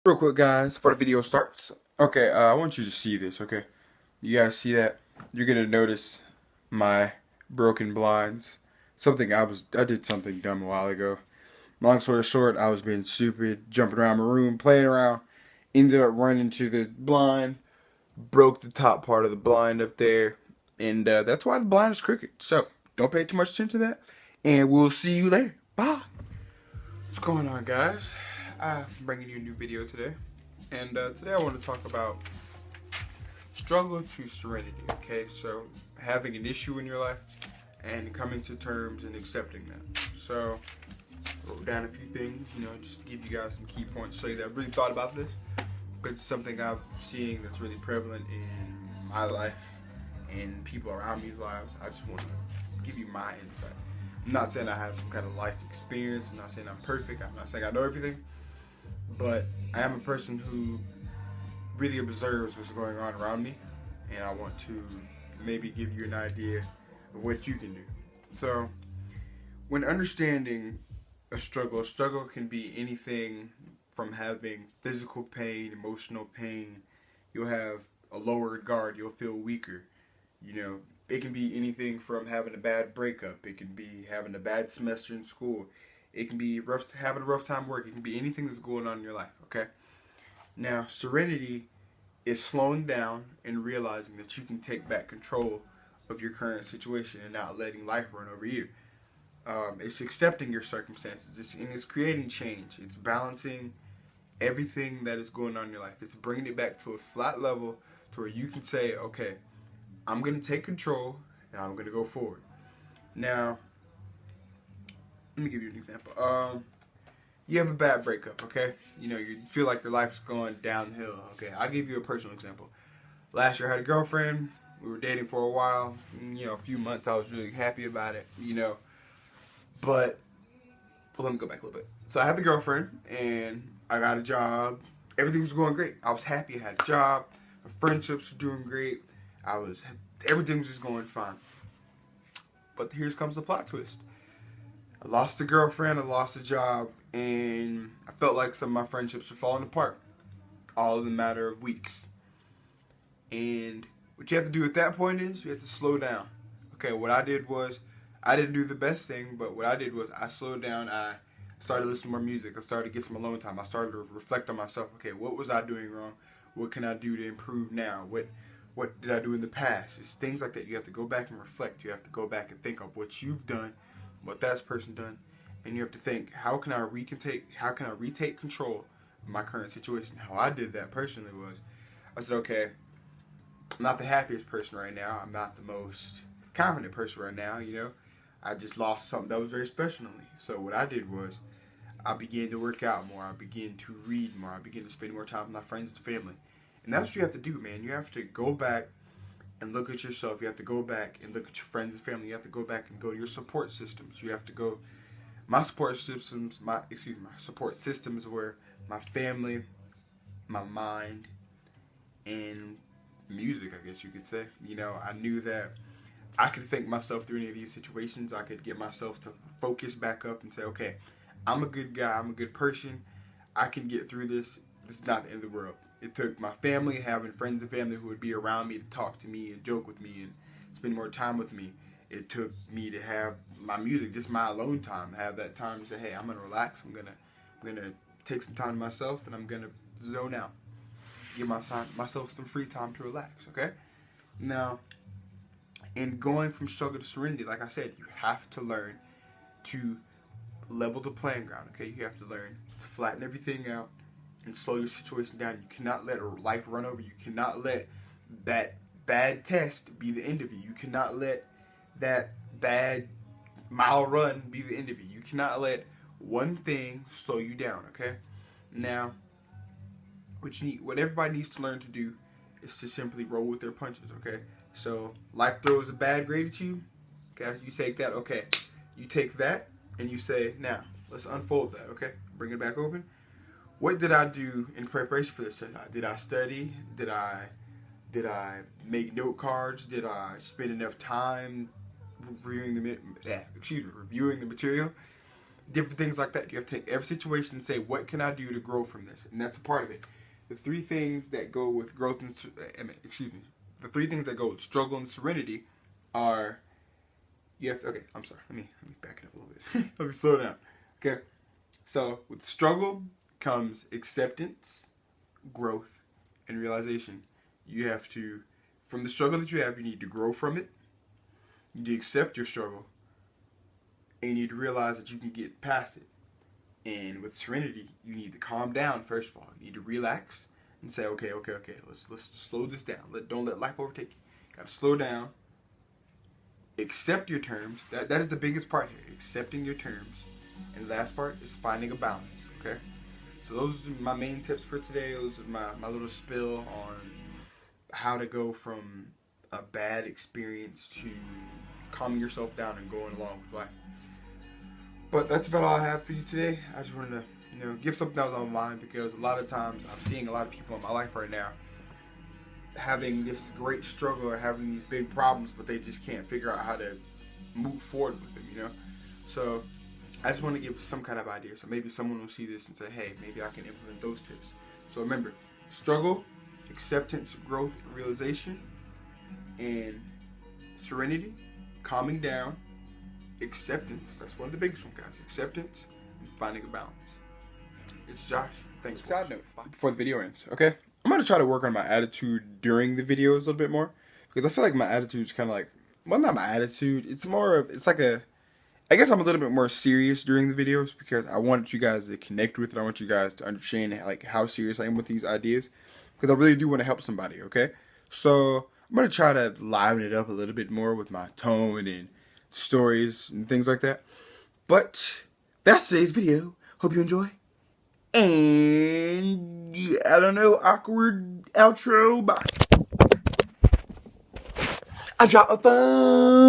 Real quick, guys, before the video starts. Okay, I want you to see this, okay? You guys see that? You're gonna notice my broken blinds. I did something dumb a while ago. Long story short, I was being stupid, jumping around my room, playing around, ended up running into the blind, broke the top part of the blind up there, and that's why the blind is crooked. So, don't pay too much attention to that, and we'll see you later. Bye! What's going on, guys? I'm bringing you a new video today. And today I want to talk about struggle to serenity, okay? So, having an issue in your life and coming to terms and accepting that. So, I wrote down a few things, just to give you guys some key points, show you that I've really thought about this. But it's something I'm seeing that's really prevalent in my life and people around me's lives. I just want to give you my insight. I'm not saying I have some kind of life experience. I'm not saying I'm perfect. I'm not saying I know everything. But I am a person who really observes what's going on around me, and I want to maybe give you an idea of what you can do. So, when understanding a struggle can be anything from having physical pain, emotional pain. You'll have a lowered guard. You'll feel weaker. It can be anything from having a bad breakup. It can be having a bad semester in school. It can be having a rough time at work. It can be anything that's going on in your life, okay? Now, serenity is slowing down and realizing that you can take back control of your current situation and not letting life run over you. It's accepting your circumstances. It's creating change. It's balancing everything that is going on in your life. It's bringing it back to a flat level to where you can say, okay, I'm going to take control and I'm going to go forward. Now, let me give you an example. You have a bad breakup, okay? You feel like your life's going downhill, okay? I'll give you a personal example. Last year I had a girlfriend. We were dating for a while. A few months. I was really happy about it, But, let me go back a little bit. So I had the girlfriend, and I got a job. Everything was going great. I was happy. I had a job. My friendships were doing great. Everything was just going fine. But here comes the plot twist. I lost a girlfriend, I lost a job, and I felt like some of my friendships were falling apart. All in a matter of weeks. And what you have to do at that point is you have to slow down. Okay, what I did was, I didn't do the best thing, but what I did was I slowed down. I started listening to more music. I started to get some alone time. I started to reflect on myself. Okay, what was I doing wrong? What can I do to improve now? What did I do in the past? It's things like that. You have to go back and reflect. You have to go back and think of what you've done, what that person done, and you have to think, how can I retake control of my current situation? How I did that personally was, I said, okay, I'm not the happiest person right now. I'm not the most confident person right now, I just lost something that was very special to me. So what I did was, I began to work out more. I began to read more. I began to spend more time with my friends and family. And that's what you have to do, man. You have to go back and look at yourself. You have to go back and look at your friends and family. You have to go back and go to your support systems. You have to go. My support systems. My support systems were my family, my mind, and music. I guess you could say. I knew that I could think myself through any of these situations. I could get myself to focus back up and say, okay, I'm a good guy. I'm a good person. I can get through this. This is not the end of the world. It took my family, having friends and family who would be around me to talk to me and joke with me and spend more time with me. It took me to have my music, just my alone time, have that time to say, hey, I'm gonna relax. I'm gonna take some time to myself, and I'm gonna zone out, give myself some free time to relax. Okay. Now, in going from struggle to serenity, like I said, you have to learn to level the playing ground. Okay, you have to learn to flatten everything out and slow your situation down. You cannot let life run over you. You cannot let that bad test be the end of you. You cannot let that bad mile run be the end of you. You cannot let one thing slow you down, okay? Now, what everybody needs to learn to do is to simply roll with their punches, okay? So, life throws a bad grade at you, okay? You take that, okay? You take that and you say, now, let's unfold that, okay? Bring it back open. What did I do in preparation for this? Did I study? Did I make note cards? Did I spend enough time reviewing the material? different things like that. You have to take every situation and say, what can I do to grow from this? And that's a part of it. The three things that go with growth and the three things that go with struggle and serenity are you have to, okay, I'm sorry. Let me back it up a little bit. Let me slow down. Okay. So with struggle comes acceptance, growth, and realization. You have to, from the struggle that you have, you need to grow from it. You need to accept your struggle. And you need to realize that you can get past it. And with serenity, you need to calm down first of all. You need to relax and say, okay, let's slow this down. Don't let life overtake you. You gotta slow down. Accept your terms. That is the biggest part here. Accepting your terms. And the last part is finding a balance. Okay? So those are my main tips for today. Those are my little spill on how to go from a bad experience to calming yourself down and going along with life. But that's about all I have for you today. I just wanted to, give something that was on my mind, because a lot of times I'm seeing a lot of people in my life right now having this great struggle or having these big problems, but they just can't figure out how to move forward with them, So I just want to give some kind of idea. So maybe someone will see this and say, hey, maybe I can implement those tips. So remember, struggle, acceptance, growth, realization, and serenity, calming down, acceptance. That's one of the biggest ones, guys. Acceptance and finding a balance. It's Josh. Thanks for watching. Side note before the video ends, okay? I'm going to try to work on my attitude during the videos a little bit more, because I feel like my attitude is kind of like, well, not my attitude. It's more of, it's like I guess I'm a little bit more serious during the videos, because I want you guys to connect with it. I want you guys to understand like how serious I am with these ideas, because I really do want to help somebody, okay? So I'm going to try to liven it up a little bit more with my tone and stories and things like that. But that's today's video. Hope you enjoy. And I don't know, awkward outro. Bye. I dropped my phone.